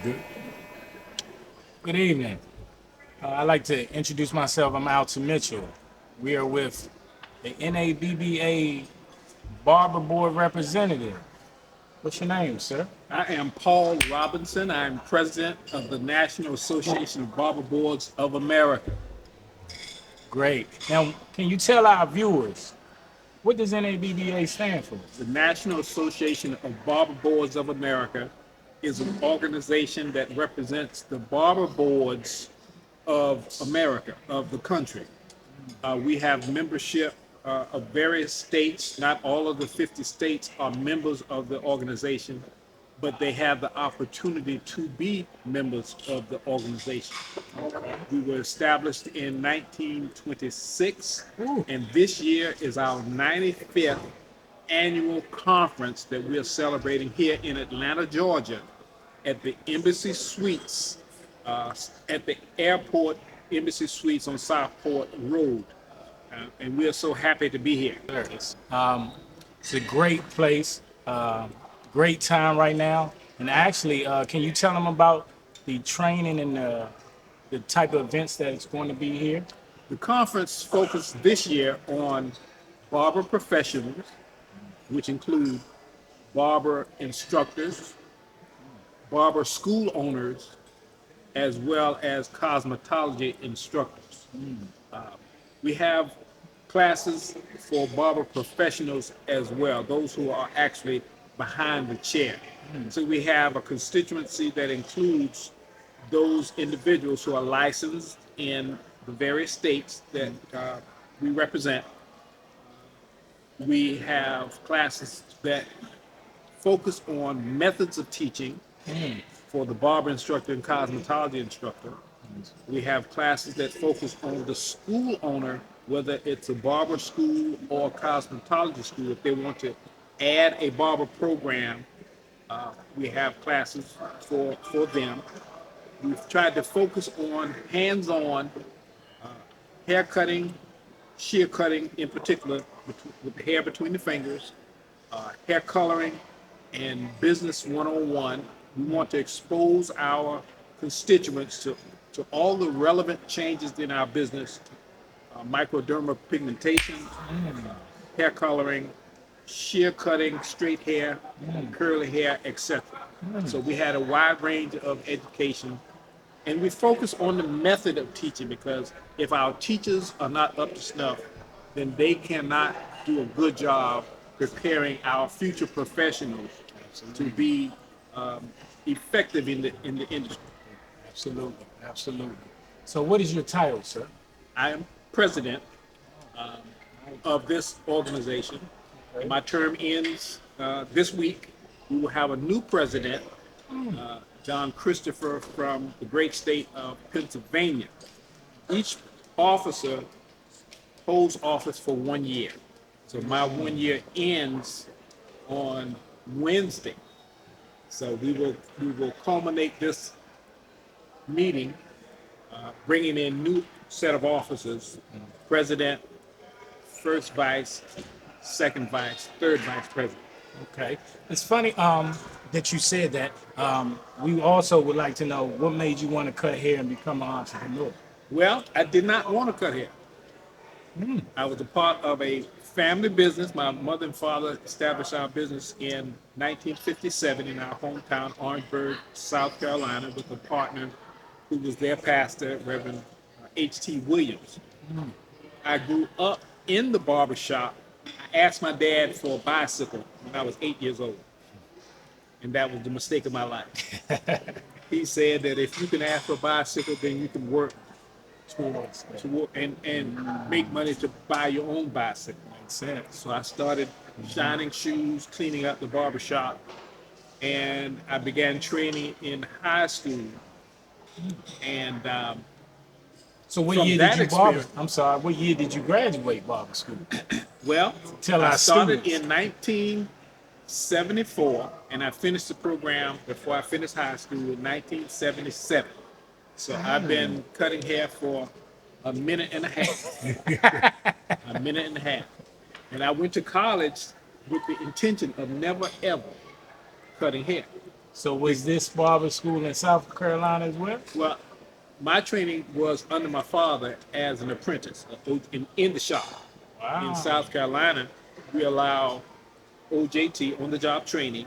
Good, good evening. I'd like to introduce myself. I'm Alton Mitchell. We are with the NABBA Barber Board representative. What's your name, sir? I am Paul Robinson. I'm president of the National Association of Barber Boards of America. Great. Now, can you tell our viewers what does NABBA stand for? The National Association of Barber Boards of America is an organization that represents the barber boards of America, of the country. We have membership of various states. Not all of the 50 states are members of the organization, but they have the opportunity to be members of the organization. We were established in 1926, and this year is our 95th annual conference that we are celebrating here in Atlanta, Georgia, at the Embassy Suites, at the airport Embassy Suites on Southport Road. And we are so happy to be here. It's a great place, great time right now. And actually, can you tell them about the training and the type of events that it's going to be here? The conference focused this year on barber professionals, which include barber instructors, barber school owners, as well as cosmetology instructors. We have classes for barber professionals as well, those who are actually behind the chair. So we have a constituency that includes those individuals who are licensed in the various states that we represent. We have classes that focus on methods of teaching for the barber instructor and cosmetology instructor. We have classes that focus on the school owner, whether it's a barber school or a cosmetology school. If they want to add a barber program, we have classes for them. We've tried to focus on hands-on hair cutting, shear cutting in particular, with the hair between the fingers, hair coloring, and business 101. We want to expose our constituents to all the relevant changes in our business, microdermal pigmentation, hair coloring, shear cutting, straight hair, curly hair, etc. So we had a wide range of education, and we focus on the method of teaching, because if our teachers are not up to snuff, then they cannot do a good job preparing our future professionals to be effective in the industry. Absolutely, absolutely. So, what is your title, sir? I am president of this organization. My term ends this week. We will have a new president, John Christopher, from the great state of Pennsylvania. Each officer holds office for 1 year. So my 1 year ends on Wednesday. So we will culminate this meeting, bringing in new set of officers: president, first vice, second vice, third vice president. Okay. It's funny that you said that. We also would like to know what made you want to cut hair and become an entrepreneur. Well, I did not want to cut hair. I was a part of a family business. My mother and father established our business in 1957 in our hometown, Orangeburg, South Carolina, with a partner who was their pastor, Reverend H.T. Williams. I grew up in the barber shop. I asked my dad for a bicycle when I was 8 years old, and that was the mistake of my life. He said that if you can ask for a bicycle, then you can work to work and make money to buy your own bicycle. Makes sense. So I started shining shoes, cleaning up the barber shop, and I began training in high school. And So, what from year that did you barber? experience- I'm sorry. What year did you graduate barber school? well, Tell I our started students. in 1974, and I finished the program before I finished high school in 1977. So I've been cutting hair for a minute and a half. A minute and a half. And I went to college with the intention of never ever cutting hair. So was this barber school in South Carolina as well? Well, my training was under my father as an apprentice in the shop. In Wow. South Carolina, we allow OJT, on the job training,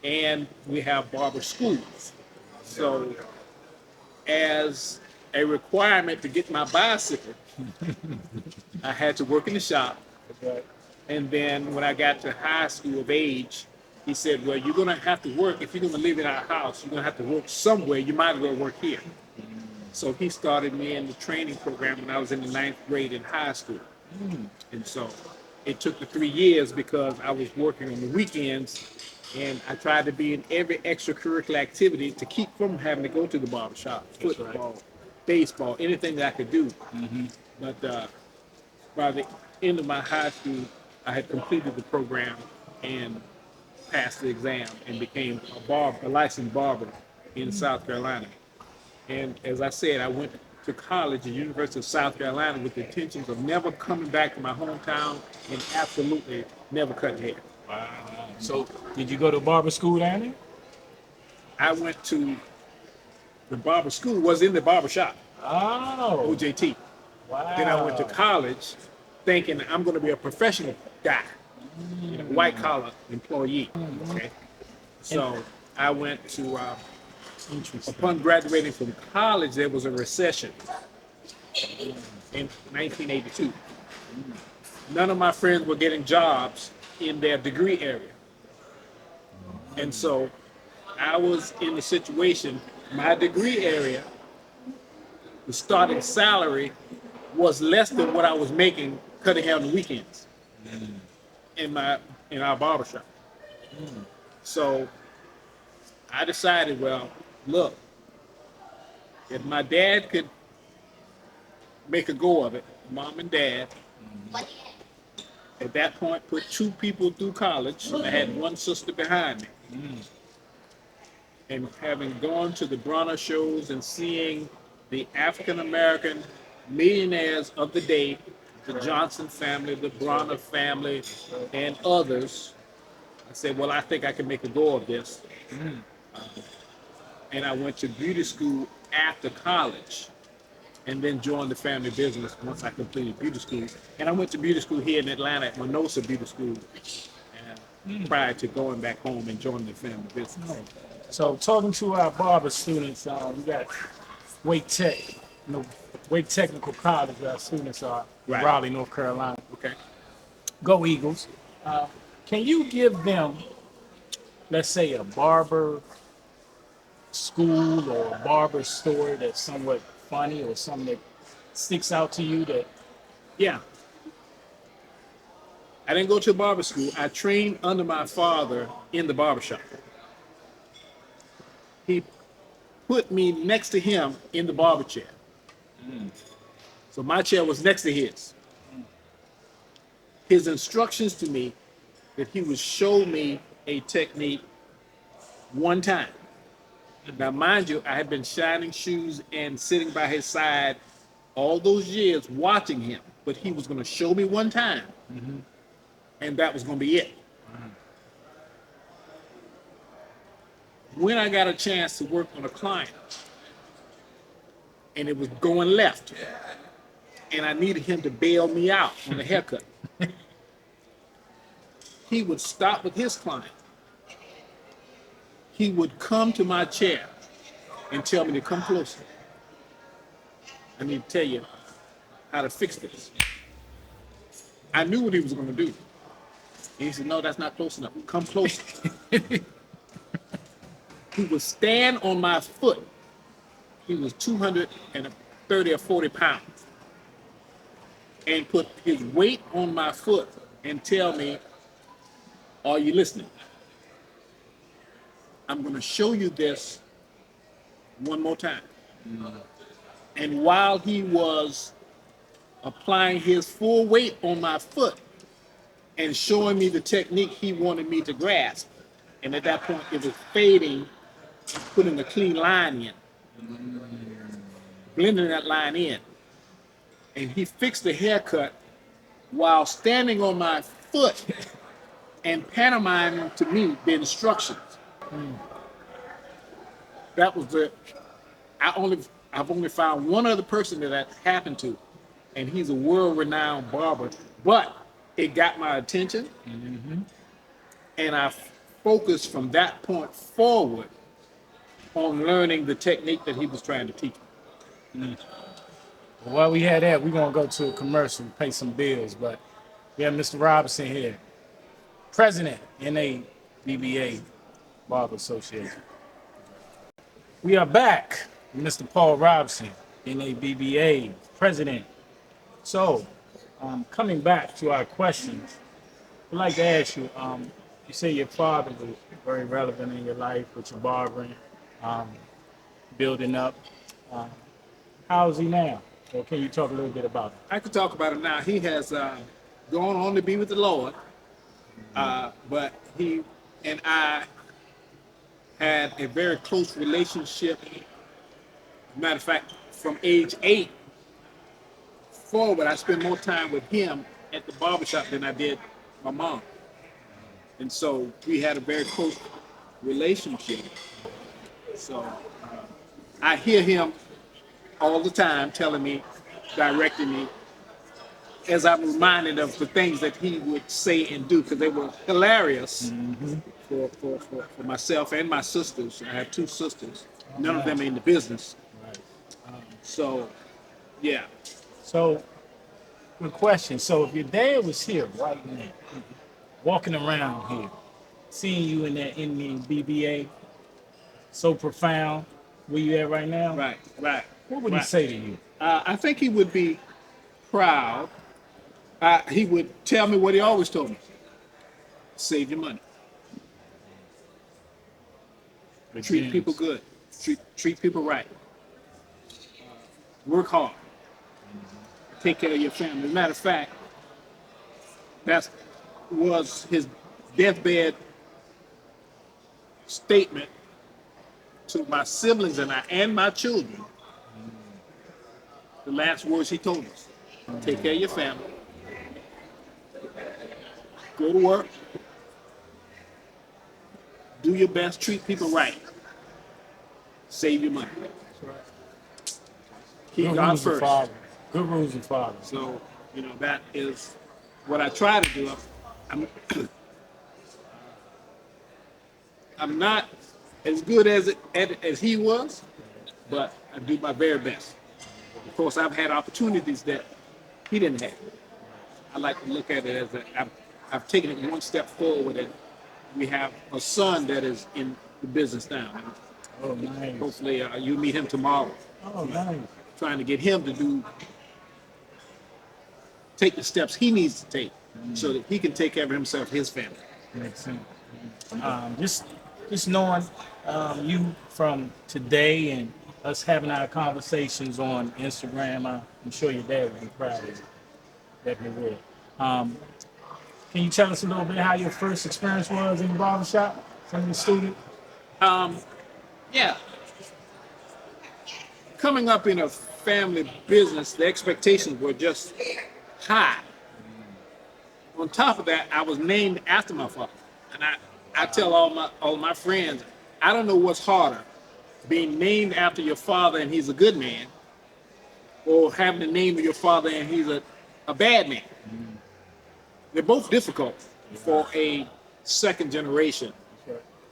and we have barber schools. So, as a requirement to get my bicycle, I had to work in the shop. Okay. And then when I got to high school of age, he said, well, you're going to have to work. If you're going to live in our house, you're going to have to work somewhere. You might as well work here. So he started me in the training program when I was in the 9th grade in high school. And so it took the 3 years because I was working on the weekends, and I tried to be in every extracurricular activity to keep from having to go to the barber shop, football, baseball, anything that I could do. But by the end of my high school, I had completed the program and passed the exam and became a licensed barber in South Carolina. And as I said, I went to college at the University of South Carolina with the intentions of never coming back to my hometown and absolutely never cutting hair. Wow. So did you go to barber school down there? I went to the barber school, was in the barber shop, Oh. OJT. Wow. Then I went to college thinking I'm going to be a professional guy, white collar employee. Okay. So I went to, upon graduating from college, there was a recession in 1982. None of my friends were getting jobs in their degree area. And so I was in the situation, my degree area, the starting salary was less than what I was making cutting hair on the weekends in our barbershop. So I decided, well, look, if my dad could make a go of it, mom and dad, at that point put 2 people through college. I had 1 sister behind me. And having gone to the Bronner shows and seeing the African American millionaires of the day, the Johnson family, the Bronner family, and others, I said, well, I think I can make a go of this. And I went to beauty school after college and then joined the family business once I completed beauty school. And I went to beauty school here in Atlanta at Minosa Beauty School prior to going back home and joining the family business. So talking to our barber students, we got Wake Tech, Wake Technical College. Our students are Right. Raleigh, North Carolina. Okay. Go Eagles. Can you give them, let's say, a barber school or a barber story that's somewhat funny or something that sticks out to you that? Yeah. I didn't go to barber school. I trained under my father in the barber shop. He put me next to him in the barber chair. So my chair was next to his. His instructions to me that he would show me a technique one time. Now, mind you, I had been shining shoes and sitting by his side all those years watching him, but he was going to show me one time, and that was going to be it. When I got a chance to work on a client, and it was going left, and I needed him to bail me out on the haircut, he would stop with his client. He would come to my chair and tell me to come closer. I need to tell you how to fix this. I knew what he was going to do. And he said, no, that's not close enough. Come closer. He would stand on my foot. He was 230 or 40 pounds. And put his weight on my foot and tell me, are you listening? I'm going to show you this one more time. And while he was applying his full weight on my foot and showing me the technique he wanted me to grasp, and at that point it was fading, putting a clean line in, blending that line in. And he fixed the haircut while standing on my foot and pantomiming to me the instructions. that was the I've only found one other person that happened to, and he's a world-renowned barber. But it got my attention, and I focused from that point forward on learning the technique that he was trying to teach me. Well, while we had that, we're gonna go to a commercial, pay some bills. But we have Mr. Robinson here, President, NABBA Barber Association. We are back with Mr. Paul Robinson, NABBA President. So, coming back to our questions, I'd like to ask you, you say your father was very relevant in your life with your barbering, um, building up. Uh, how is he now? Or can you talk a little bit about it? I could talk about him now. He has gone on to be with the Lord, but he and I had a very close relationship. Matter of fact, from age 8 forward, I spent more time with him at the barbershop than I did my mom. And so we had a very close relationship. So I hear him all the time telling me, directing me, as I'm reminded of the things that he would say and do, because they were hilarious for myself and my sisters. I have 2 sisters. None of them are in the business. Right. So, yeah. So, good question. So, if your dad was here right now, walking around here, seeing you in that Indian BBA, so profound, where you at right now? Right, right. What would he say to you? I think he would be proud. He would tell me what he always told me: save your money, treat people good, treat people right, work hard, take care of your family. As a matter of fact, that was his deathbed statement to my siblings and I and my children. The last words he told us: take care of your family, go to work, do your best, treat people right, save your money, keep God first. Good rules and father. So, that is what I try to do. I'm not as good as he was, but I do my very best. Of course, I've had opportunities that he didn't have. I like to look at it as I've taken it one step forward, and we have a son that is in the business now. Oh, nice. Hopefully, you meet him tomorrow. Oh, nice. Trying to get him to take the steps he needs to take so that he can take care of himself, his family. Makes sense. Just knowing you from today and us having our conversations on Instagram, I'm sure your dad would be proud of you. Definitely would. Can you tell us a little bit how your first experience was in the barbershop? Some of the students? Yeah. Coming up in a family business, the expectations were just high. On top of that, I was named after my father. And I tell all my friends, I don't know what's harder, being named after your father and he's a good man, or having the name of your father and he's a bad man. They're both difficult for a second generation.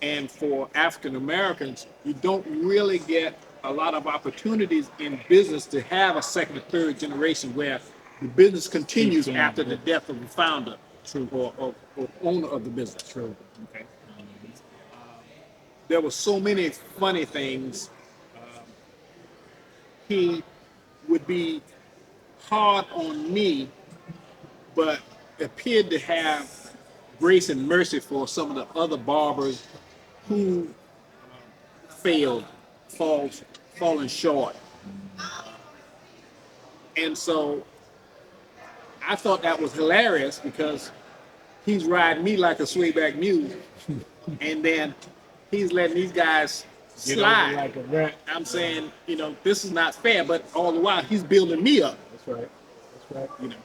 And for African Americans, you don't really get a lot of opportunities in business to have a second or third generation where the business continues after the death of the founder or owner of the business. True. Okay. There were so many funny things. He would be hard on me, but appeared to have grace and mercy for some of the other barbers who fallen short. And so I thought that was hilarious because he's riding me like a swayback mule, and then he's letting these guys slide. Like a rat. I'm saying, this is not fair, but all the while he's building me up. That's right. That's right.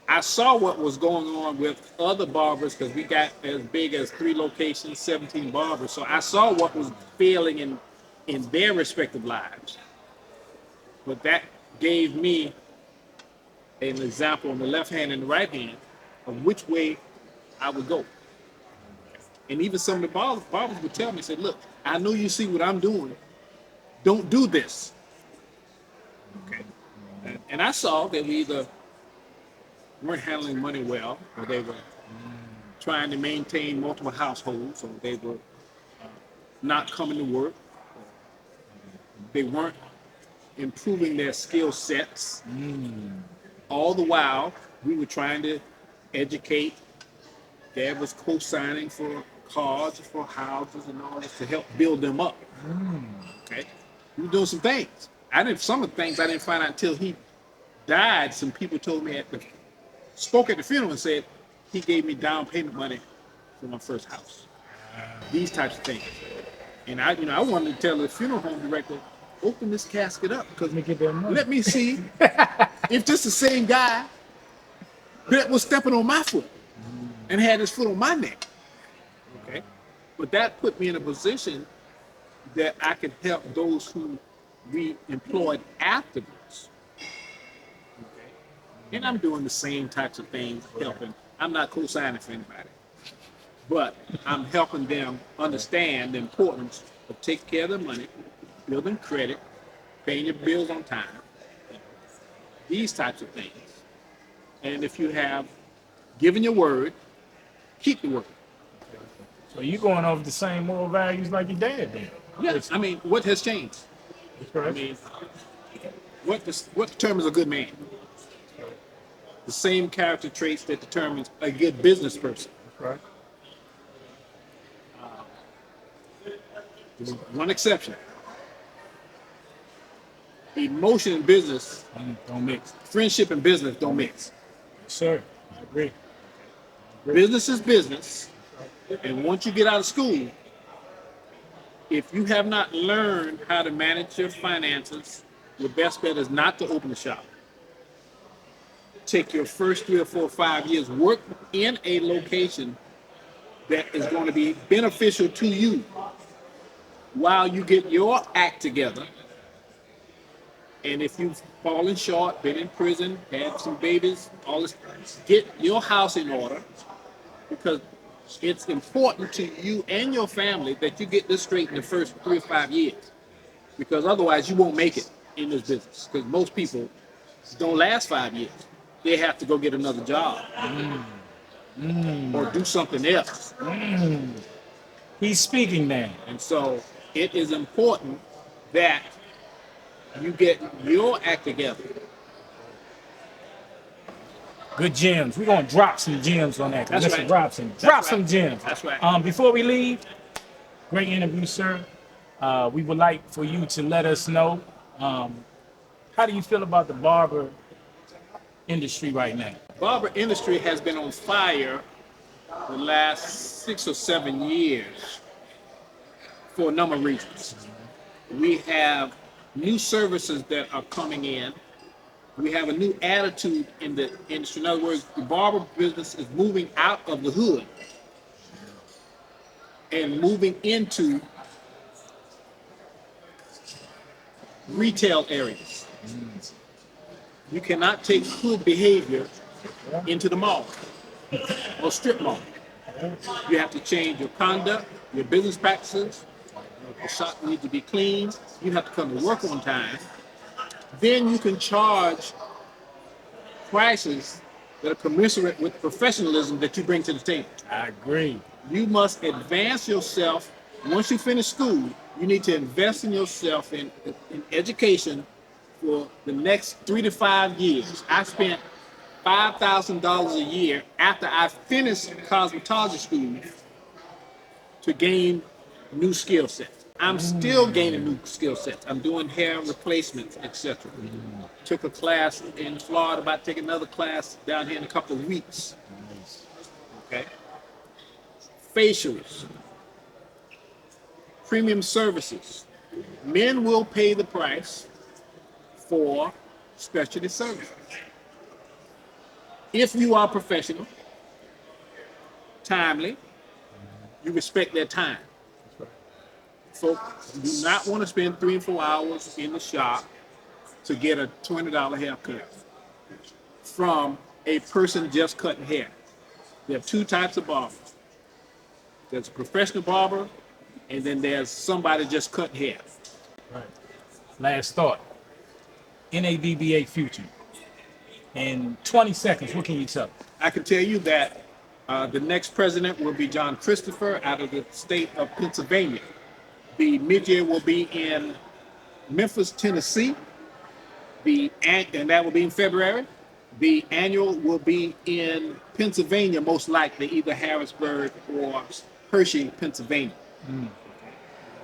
I saw what was going on with other barbers because we got as big as 3 locations, 17 barbers. So I saw what was failing in in their respective lives. But that gave me an example on the left hand and the right hand of which way I would go. And even some of the barbers would tell me, say, look, I know you see what I'm doing. Don't do this. Okay. And I saw that we either weren't handling money well, or they were trying to maintain multiple households, or they were not coming to work. They weren't improving their skill sets. All the while, we were trying to educate. Dad was co-signing for cars, for houses, and all this to help build them up. Okay, we were doing some things. Some of the things I didn't find out until he died. Some people told me spoke at the funeral and said he gave me down payment money for my first house. These types of things. And I wanted to tell the funeral home director, open this casket up because Let me get that money. let me see if this the same guy that was stepping on my foot and had his foot on my neck. Okay, but that put me in a position that I could help those who we employed afterwards. Okay, and I'm doing the same types of things, helping. I'm not co-signing for anybody, but I'm helping them understand the importance of taking care of their money, building credit, paying your bills on time, these types of things. And if you have given your word, keep the word. So you going over the same moral values like your dad did? Yes, I mean, what has changed? That's I right. mean, what determines a good man? The same character traits that determines a good business person. That's right. There's one exception. Emotion and business, Don't mix. friendship and business don't mix. Yes, sir. I agree. Business is business. And once you get out of school, if you have not learned how to manage your finances, your best bet is not to open a shop. Take your first 3 or 4 or 5 years, work in a location that is going to be beneficial to you while you get your act together. And if you've fallen short, been in prison, had some babies, all this, get your house in order, because it's important to you and your family that you get this straight in the first 3 or 5 years, because otherwise you won't make it in this business, because most people don't last 5 years. They have to go get another job or do something else. He's speaking now. And so it is important that you get your act together. Good gems. We're gonna drop some gems on that. That's Mr. right. Robson. That's Drop right. some gems. That's right. Before we leave, great interview, sir. We would like for you to let us know, how do you feel about the barber industry right now? Barber industry has been on fire the last 6 or 7 years for a number of reasons. We have new services that are coming in. We have a new attitude in the industry. In other words, the barber business is moving out of the hood and moving into retail areas. You cannot take hood behavior into the mall or strip mall. You have to change your conduct, your business practices. The shop needs to be clean. You have to come to work on time. Then you can charge prices that are commensurate with professionalism that you bring to the table. I agree. You must advance yourself. Once you finish school, you need to invest in yourself in education for the next 3 to 5 years. I spent $5,000 a year after I finished cosmetology school to gain new skill sets. I'm still gaining new skill sets. I'm doing hair replacements, etc. Took a class in Florida, about to take another class down here in a couple of weeks. Okay. Facials, premium services. Men will pay the price for specialty services. If you are professional, timely, you respect their time. folks do not want to spend 3 and 4 hours in the shop to get a $20 haircut from a person just cutting hair. There are two types of barbers. There's a professional barber, and then there's somebody just cutting hair. Right. Last thought. NABBA future. In 20 seconds, what can you tell us? I can tell you that the next president will be John Christopher out of the state of Pennsylvania. The mid-year will be in Memphis, Tennessee, and that will be in February. The annual will be in Pennsylvania, most likely, either Harrisburg or Hershey, Pennsylvania.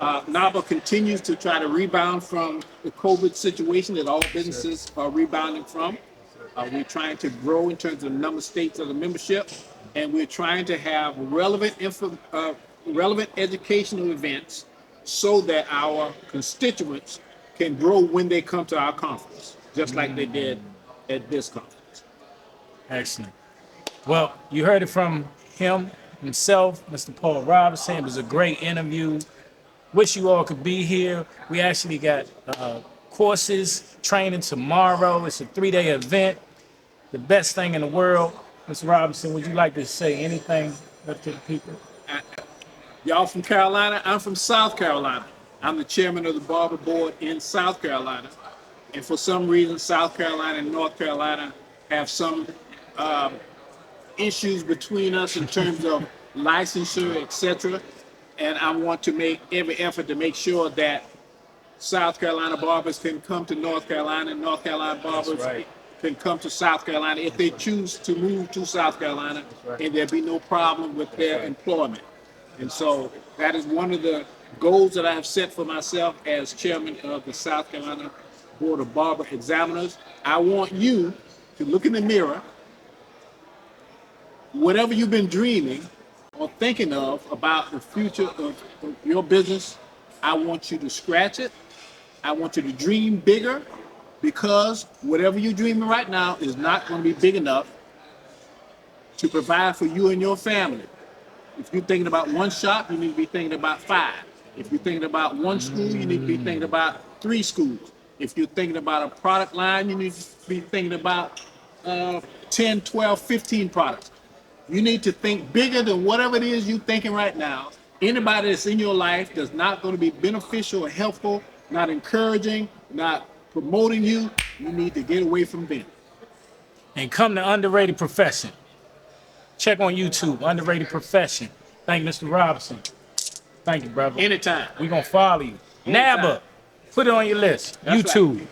NABBA continues to try to rebound from the COVID situation that all businesses are rebounding from. We're trying to grow in terms of the number of states of the membership, and we're trying to have relevant educational events so that our constituents can grow when they come to our conference, just like they did at this conference. Excellent. Well, you heard it from himself, Mr. Paul Robinson. It was a great interview. Wish you all could be here. We actually got courses, training tomorrow. It's a 3-day event. The best thing in the world. Mr. Robinson, would you like to say anything to the people? Y'all from Carolina? I'm from South Carolina. I'm the chairman of the Barber Board in South Carolina. And for some reason, South Carolina and North Carolina have some issues between us in terms of licensure, etc. And I want to make every effort to make sure that South Carolina barbers can come to North Carolina, and North Carolina barbers can come to South Carolina if they choose to move to South Carolina, and there'll be no problem with their employment. And so that is one of the goals that I have set for myself as chairman of the South Carolina Board of Barber Examiners. I want you to look in the mirror, whatever you've been dreaming or thinking of about the future of your business, I want you to scratch it. I want you to dream bigger, because whatever you're dreaming right now is not going to be big enough to provide for you and your family. If you're thinking about one shop, you need to be thinking about 5. If you're thinking about one school, you need to be thinking about 3 schools. If you're thinking about a product line, you need to be thinking about 10, 12, 15 products. You need to think bigger than whatever it is you're thinking right now. Anybody that's in your life that's not going to be beneficial or helpful, not encouraging, not promoting you, you need to get away from them. And come to Underrated Profession. Check on YouTube, Underrated Profession. Thank you, Mr. Robinson. Thank you, brother. Anytime. We're going to follow you. Anytime. NABBA, put it on your list. That's YouTube. right.